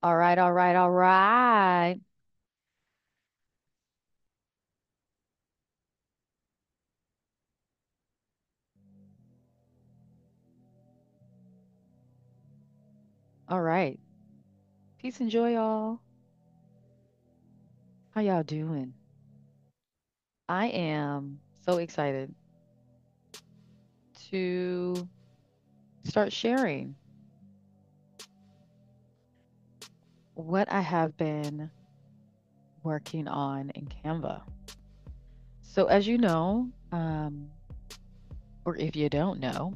All right, all right, all right. All right. Peace and joy, all. How y'all doing? I am so excited to start sharing what I have been working on in Canva. So, as you know, or if you don't know,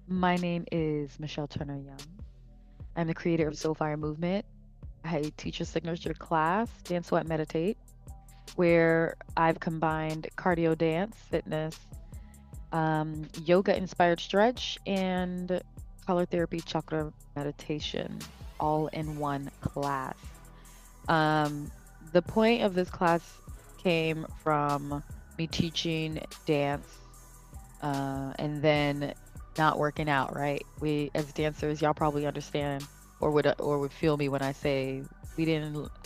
my name is Michelle Turner Young. I'm the creator of SoulFire Movement. I teach a signature class, Dance Sweat Meditate, where I've combined cardio dance, fitness, yoga inspired stretch, and color therapy chakra meditation all in one class. Um, the point of this class came from me teaching dance and then not working out, right? We, as dancers, y'all probably understand or would feel me when I say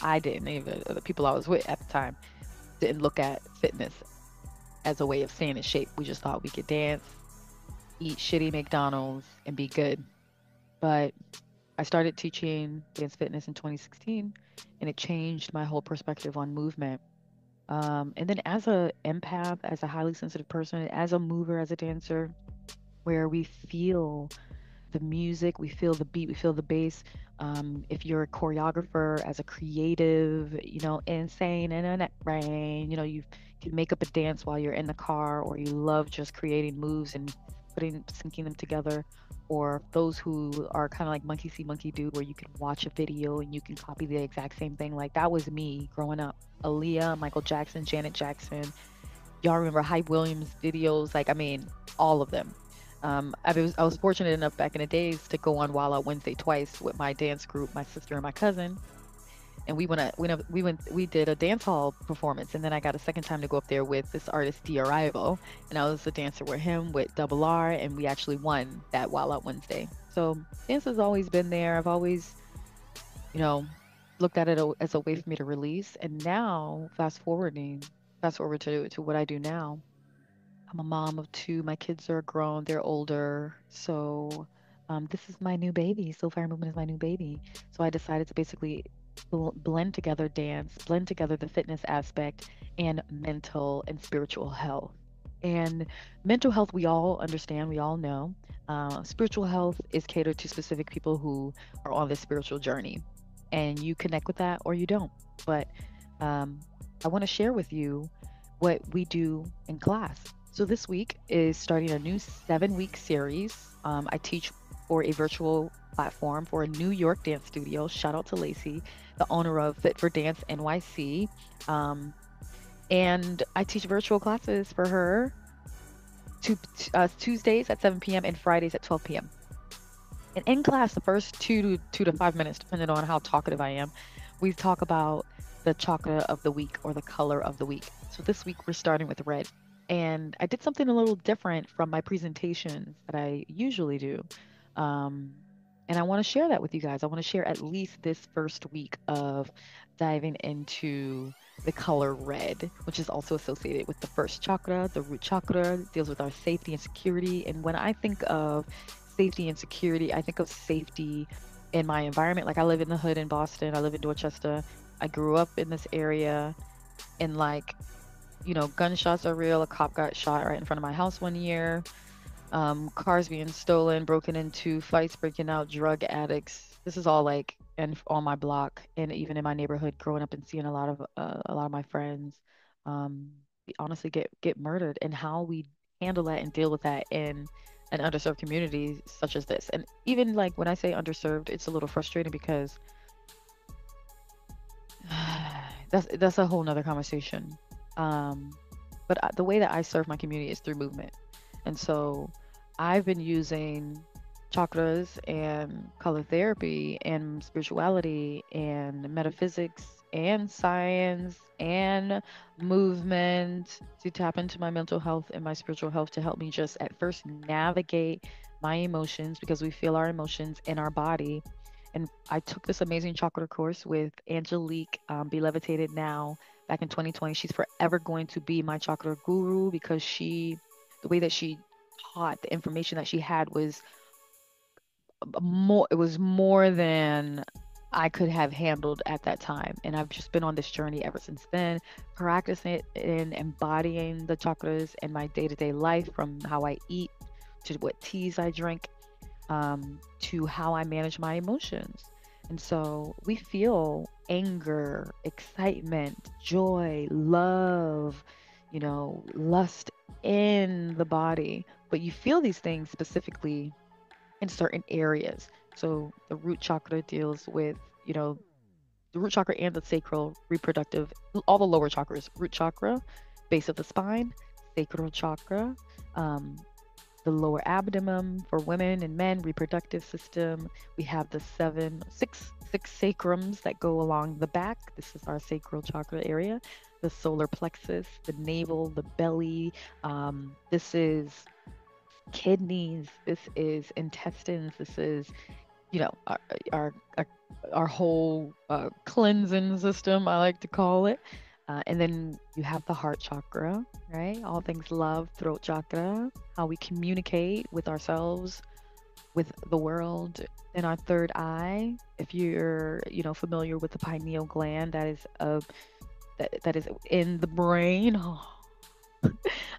I didn't, even the people I was with at the time didn't look at fitness as a way of staying in shape. We just thought we could dance, eat shitty McDonald's, and be good. But I started teaching dance fitness in 2016, and it changed my whole perspective on movement. And then as a empath, as a highly sensitive person, as a mover, as a dancer, where we feel the music, we feel the beat, we feel the bass. If you're a choreographer, as a creative, insane in a rain, you can make up a dance while you're in the car, or you love just creating moves and syncing them together. Or those who are kind of like monkey see, monkey do, where you can watch a video and you can copy the exact same thing. Like that was me growing up. Aaliyah, Michael Jackson, Janet Jackson, y'all remember Hype Williams videos? Like, I mean, all of them. I was fortunate enough back in the days to go on Wild Out Wednesday twice with my dance group, my sister and my cousin, and we did a dance hall performance, and then I got a second time to go up there with this artist D'Arrivo, and I was a dancer with him with Double R, and we actually won that Wild Out Wednesday. So dance has always been there. I've always, you know, looked at it as a way for me to release, and now fast forward to what I do now. I'm a mom of two. My kids are grown, they're older. So this is my new baby. SoulFire Movement is my new baby. So I decided to basically blend together dance, blend together the fitness aspect, and mental and spiritual health. And mental health, we all understand, we all know. Spiritual health is catered to specific people who are on this spiritual journey. And you connect with that or you don't. But um, I want to share with you what we do in class. So this week is starting a new 7-week series. I teach for a virtual platform for a New York dance studio. Shout out to Lacey, the owner of Fit for Dance NYC. Um, and I teach virtual classes for her Tuesdays at 7 p.m. and Fridays at 12 p.m. And in class, the first 2 to 5 minutes, depending on how talkative I am, we talk about the chakra of the week or the color of the week. So this week we're starting with red. And I did something a little different from my presentations that I usually do. Um, and I want to share that with you guys. I want to share at least this first week of diving into the color red, which is also associated with the first chakra, the root chakra, deals with our safety and security. And when I think of safety and security, I think of safety in my environment. Like I live in the hood in Boston, I live in Dorchester. I grew up in this area, and like, gunshots are real. A cop got shot right in front of my house one year. Cars being stolen, broken into, fights breaking out, drug addicts. This is all like and on my block, and even in my neighborhood, growing up and seeing a lot of my friends, um, honestly get murdered, and how we handle that and deal with that in an underserved community such as this. And even like when I say underserved, it's a little frustrating because that's a whole nother conversation. Um, but the way that I serve my community is through movement. And so I've been using chakras and color therapy and spirituality and metaphysics and science and movement to tap into my mental health and my spiritual health to help me just at first navigate my emotions, because we feel our emotions in our body, And I took this amazing chakra course with Angelique, Be Levitated Now, back in 2020. She's forever going to be my chakra guru because the way that she taught, the information that she had was more, it was more than I could have handled at that time. And I've just been on this journey ever since then, practicing it and embodying the chakras in my day-to-day life, from how I eat to what teas I drink, to how I manage my emotions. And so we feel anger, excitement, joy, love, lust in the body. But you feel these things specifically in certain areas. So the root chakra deals with, you know, the root chakra and the sacral reproductive, all the lower chakras, root chakra, base of the spine, sacral chakra, um, the lower abdomen for women and men, reproductive system. We have the six sacrums that go along the back. This is our sacral chakra area. The solar plexus, the navel, the belly. This is kidneys. This is intestines. This is, our our, our whole cleansing system, I like to call it. And then you have the heart chakra, right? All things love, throat chakra, how we communicate with ourselves, with the world. And our third eye, if you're, familiar with the pineal gland, that is in the brain.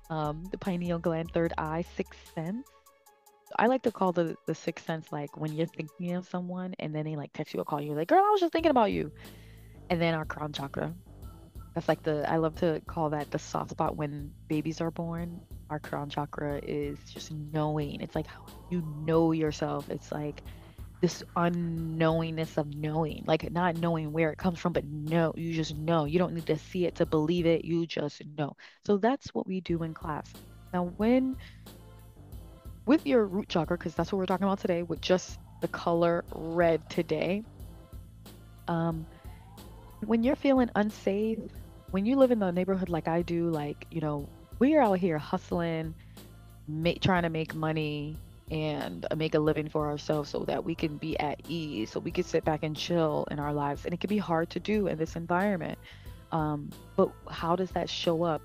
The pineal gland, third eye, sixth sense. I like to call the sixth sense like when you're thinking of someone and then they like text you or call you like, girl, I was just thinking about you. And then our crown chakra. That's like I love to call that the soft spot when babies are born. Our crown chakra is just knowing. It's like how you know yourself. It's like this unknowingness of knowing, like not knowing where it comes from, but no, you just know. You don't need to see it to believe it. You just know. So that's what we do in class. Now, with your root chakra, because that's what we're talking about today, with just the color red today, um, when you're feeling unsafe, when you live in the neighborhood like I do, like, we are out here hustling, trying to make money and make a living for ourselves so that we can be at ease, so we can sit back and chill in our lives. And it can be hard to do in this environment. But how does that show up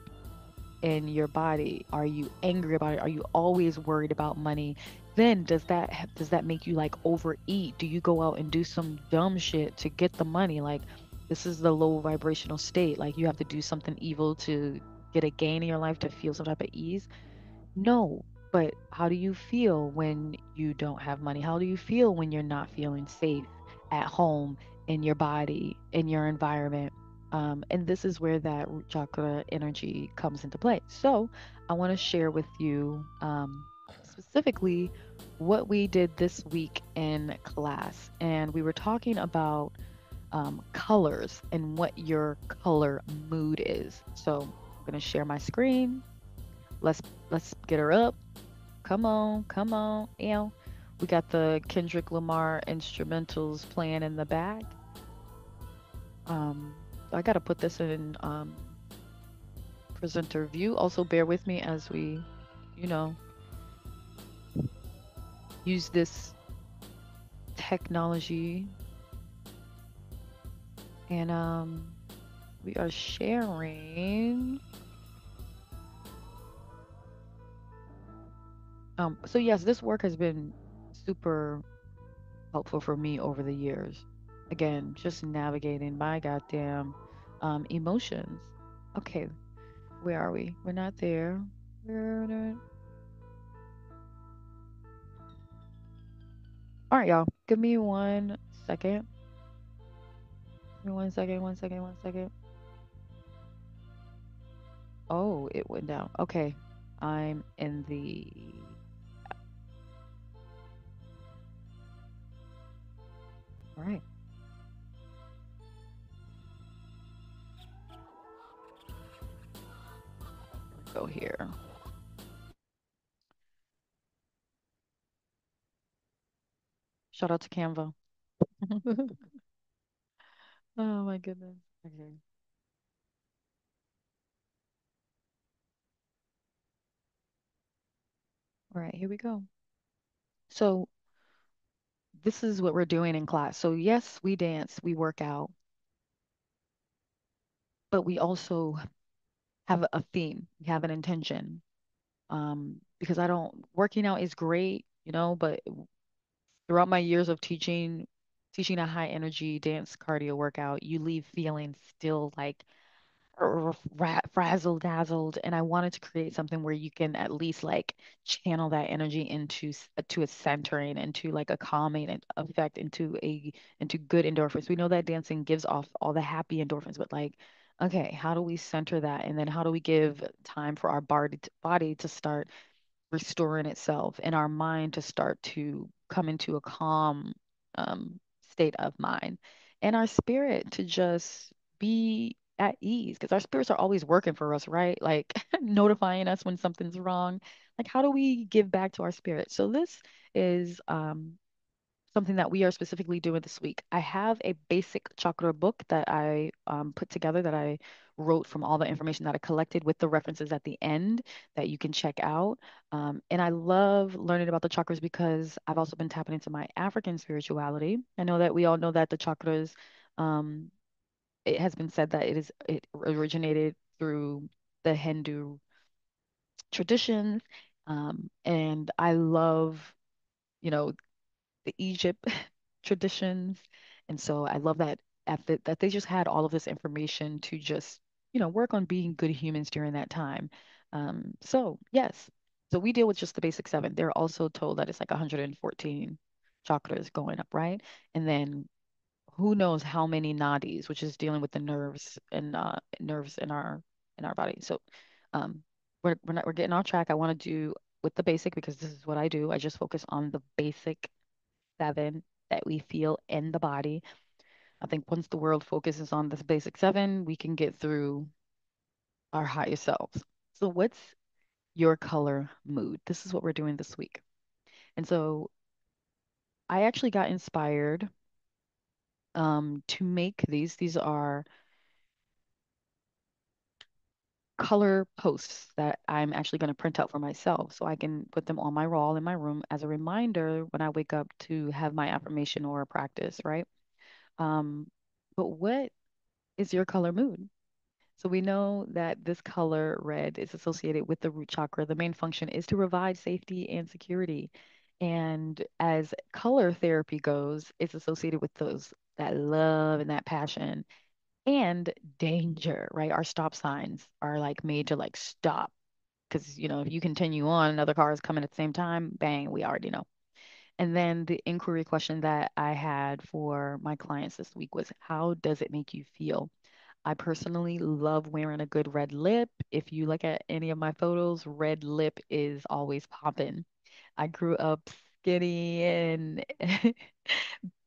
in your body? Are you angry about it? Are you always worried about money? Then does that make you like overeat? Do you go out and do some dumb shit to get the money? Like, this is the low vibrational state. Like, you have to do something evil to get a gain in your life to feel some type of ease. No, but how do you feel when you don't have money? How do you feel when you're not feeling safe at home, in your body, in your environment? And this is where that root chakra energy comes into play. So I want to share with you, specifically what we did this week in class. And we were talking about colors and what your color mood is. So I'm going to share my screen. Let's let's get her up. Come on, come on. We got the Kendrick Lamar instrumentals playing in the back. Um, I gotta put this in presenter view. Also, bear with me as we, you know, use this technology. And we are sharing. So yes, this work has been super helpful for me over the years. Again, just navigating my goddamn emotions. Okay, where are we? We're not there. We're not... All right, y'all. Give me 1 second. Give me 1 second, 1 second, 1 second. Oh, it went down. Okay. I'm in the... All right. Go here. Shout out to Canva. Oh my goodness. Okay. All right, here we go. So this is what we're doing in class. So yes, we dance, we work out, but we also have a theme. We have an intention. Because I don't working out is great, but throughout my years of teaching a high energy dance cardio workout, you leave feeling still like frazzled dazzled, and I wanted to create something where you can at least like channel that energy to a centering, into like a calming effect, into good endorphins. We know that dancing gives off all the happy endorphins, but like, okay, how do we center that, and then how do we give time for our body to start restoring itself, and our mind to start to come into a calm state of mind, and our spirit to just be at ease, because our spirits are always working for us, right? Like notifying us when something's wrong. Like, how do we give back to our spirit? So this is something that we are specifically doing this week. I have a basic chakra book that I put together, that I wrote from all the information that I collected with the references at the end that you can check out. And I love learning about the chakras because I've also been tapping into my African spirituality. I know that we all know that the chakras, um, it has been said that it originated through the Hindu traditions. And I love, you know, the Egypt traditions. And so I love that they just had all of this information to just, work on being good humans during that time. So yes, so we deal with just the basic seven. They're also told that it's like 114 chakras going up, right? And then who knows how many nadis, which is dealing with the nerves and nerves in our body. So um, we're getting off track. I want to do with the basic because this is what I do. I just focus on the basic seven that we feel in the body. I think once the world focuses on this basic seven, we can get through our higher selves. So, what's your color mood? This is what we're doing this week. And so, I actually got inspired to make these. These are color posts that I'm actually going to print out for myself so I can put them on my wall in my room as a reminder when I wake up to have my affirmation or a practice, right? Um, but what is your color mood? So we know that this color red is associated with the root chakra. The main function is to provide safety and security. And as color therapy goes, it's associated with those that love and that passion and danger, right? Our stop signs are like made to like stop because if you continue on, another car is coming at the same time, bang, we already know. And then the inquiry question that I had for my clients this week was, how does it make you feel? I personally love wearing a good red lip. If you look at any of my photos, red lip is always popping. I grew up skinny and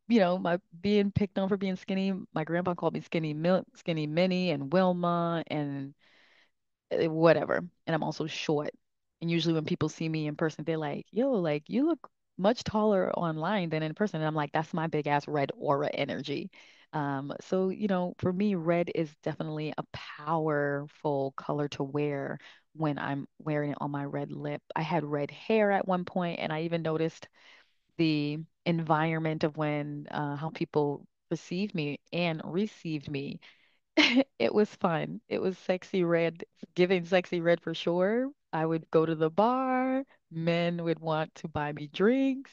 my being picked on for being skinny. My grandpa called me skinny milk, skinny Minnie and Wilma and whatever. And I'm also short. And usually when people see me in person, they're like, yo, like you look much taller online than in person. And I'm like, that's my big ass red aura energy. So, for me, red is definitely a powerful color to wear when I'm wearing it on my red lip. I had red hair at one point, and I even noticed the environment of when how people perceived me and received me. It was fun. It was sexy red, giving sexy red for sure. I would go to the bar. Men would want to buy me drinks.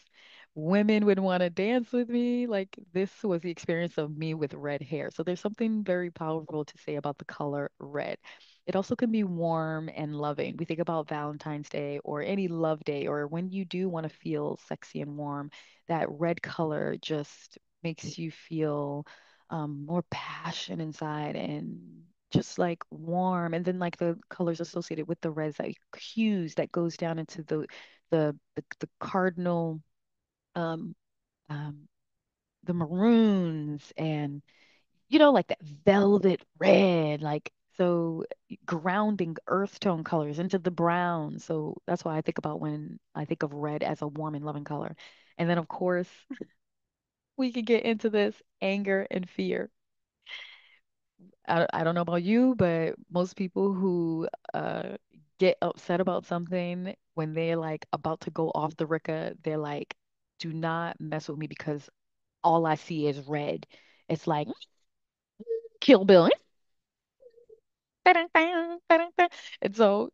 Women would want to dance with me. Like this was the experience of me with red hair. So there's something very powerful to say about the color red. It also can be warm and loving. We think about Valentine's Day or any love day, or when you do want to feel sexy and warm, that red color just makes you feel more passion inside and just like warm. And then like the colors associated with the reds, like hues that goes down into the cardinal, um, um, the maroons, and like that velvet red, like so grounding earth tone colors into the brown. So that's why I think about when I think of red as a warm and loving color. And then of course we could get into this anger and fear. I don't know about you, but most people who get upset about something when they're like about to go off the Ricka, they're like do not mess with me because all I see is red. It's like Kill Bill. And so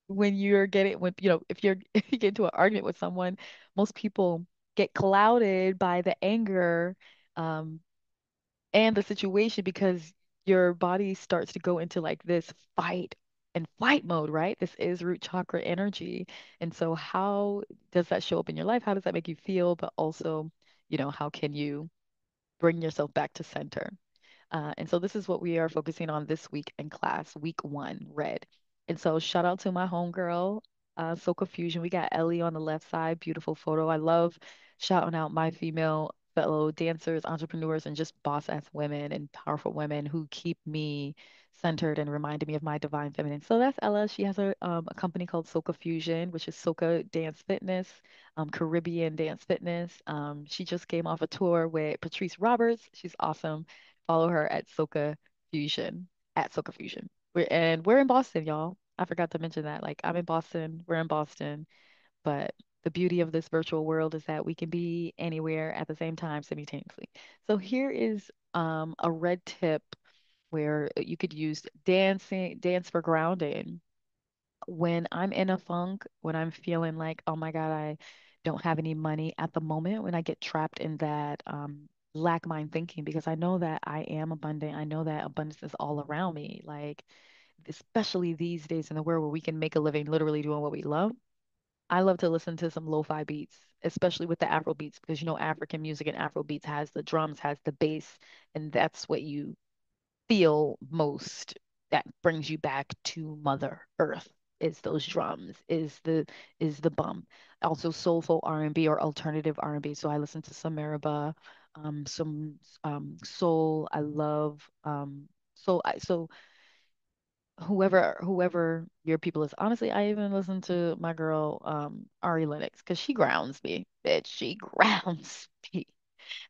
when you're getting when if you're if you get into an argument with someone, most people get clouded by the anger um and the situation because your body starts to go into like this fight and flight mode, right? This is root chakra energy. And so how does that show up in your life? How does that make you feel? But also, how can you bring yourself back to center? And so this is what we are focusing on this week in class, week one, red. And so shout out to my homegirl, Soca Fusion. We got Ellie on the left side, beautiful photo. I love shouting out my female fellow dancers, entrepreneurs, and just boss ass women and powerful women who keep me centered and reminding me of my divine feminine. So that's Ella. She has a company called Soca Fusion, which is Soca Dance Fitness, Caribbean Dance Fitness. She just came off a tour with Patrice Roberts. She's awesome. Follow her at Soka Fusion, at Soka Fusion. We're in Boston, y'all. I forgot to mention that. Like I'm in Boston, we're in Boston, but the beauty of this virtual world is that we can be anywhere at the same time simultaneously. So here is a red tip where you could use dance for grounding when I'm in a funk, when I'm feeling like, oh my God, I don't have any money at the moment, when I get trapped in that lack mind thinking, because I know that I am abundant. I know that abundance is all around me. Like, especially these days in the world where we can make a living literally doing what we love. I love to listen to some lo-fi beats, especially with the Afro beats, because African music and Afro beats has the drums, has the bass, and that's what you feel most that brings you back to Mother Earth is those drums, is the bump. Also soulful R&B or alternative R&B. So I listen to some Mariba, some soul. I love so whoever your people is. Honestly, I even listen to my girl Ari Lennox because she grounds me, bitch. She grounds me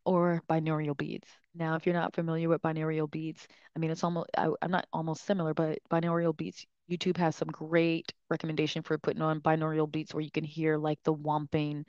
or binaural beats. Now, if you're not familiar with binaural beats, I mean, I'm not almost similar, but binaural beats, YouTube has some great recommendation for putting on binaural beats where you can hear like the whomping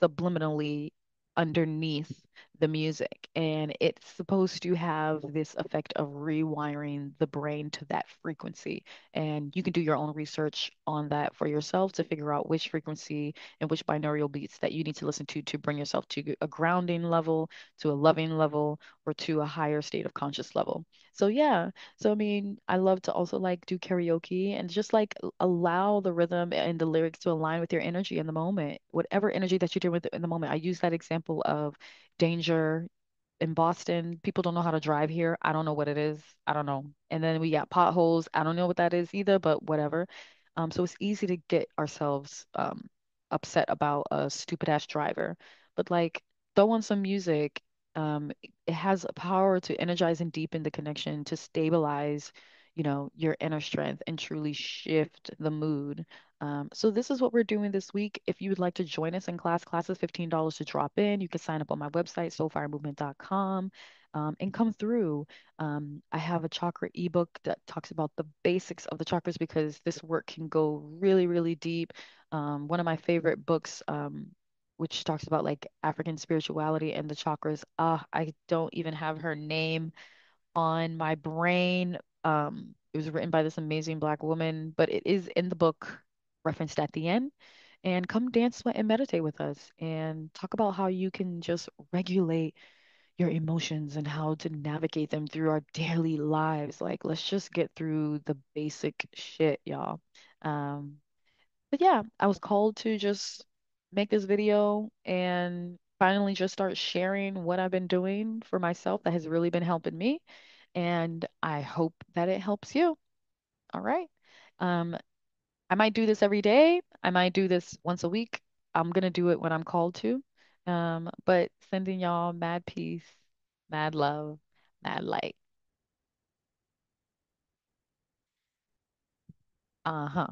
subliminally underneath the music. And it's supposed to have this effect of rewiring the brain to that frequency. And you can do your own research on that for yourself to figure out which frequency and which binaural beats that you need to listen to bring yourself to a grounding level, to a loving level, or to a higher state of conscious level. So yeah, so I mean, I love to also like do karaoke and just like allow the rhythm and the lyrics to align with your energy in the moment. Whatever energy that you're doing with it in the moment. I use that example of danger in Boston. People don't know how to drive here. I don't know what it is. I don't know. And then we got potholes. I don't know what that is either, but whatever. So it's easy to get ourselves upset about a stupid ass driver. But like throw on some music. It has a power to energize and deepen the connection, to stabilize, your inner strength and truly shift the mood. So this is what we're doing this week. If you would like to join us in classes, $15 to drop in. You can sign up on my website, soulfiremovement.com, and come through. I have a chakra ebook that talks about the basics of the chakras because this work can go really, really deep. One of my favorite books, which talks about like African spirituality and the chakras. I don't even have her name on my brain. It was written by this amazing Black woman, but it is in the book referenced at the end. And come dance and meditate with us and talk about how you can just regulate your emotions and how to navigate them through our daily lives. Like, let's just get through the basic shit, y'all. Um, but yeah, I was called to just make this video and finally just start sharing what I've been doing for myself that has really been helping me. And I hope that it helps you. All right. Um, I might do this every day. I might do this once a week. I'm gonna do it when I'm called to. But sending y'all mad peace, mad love, mad light. Uh-huh.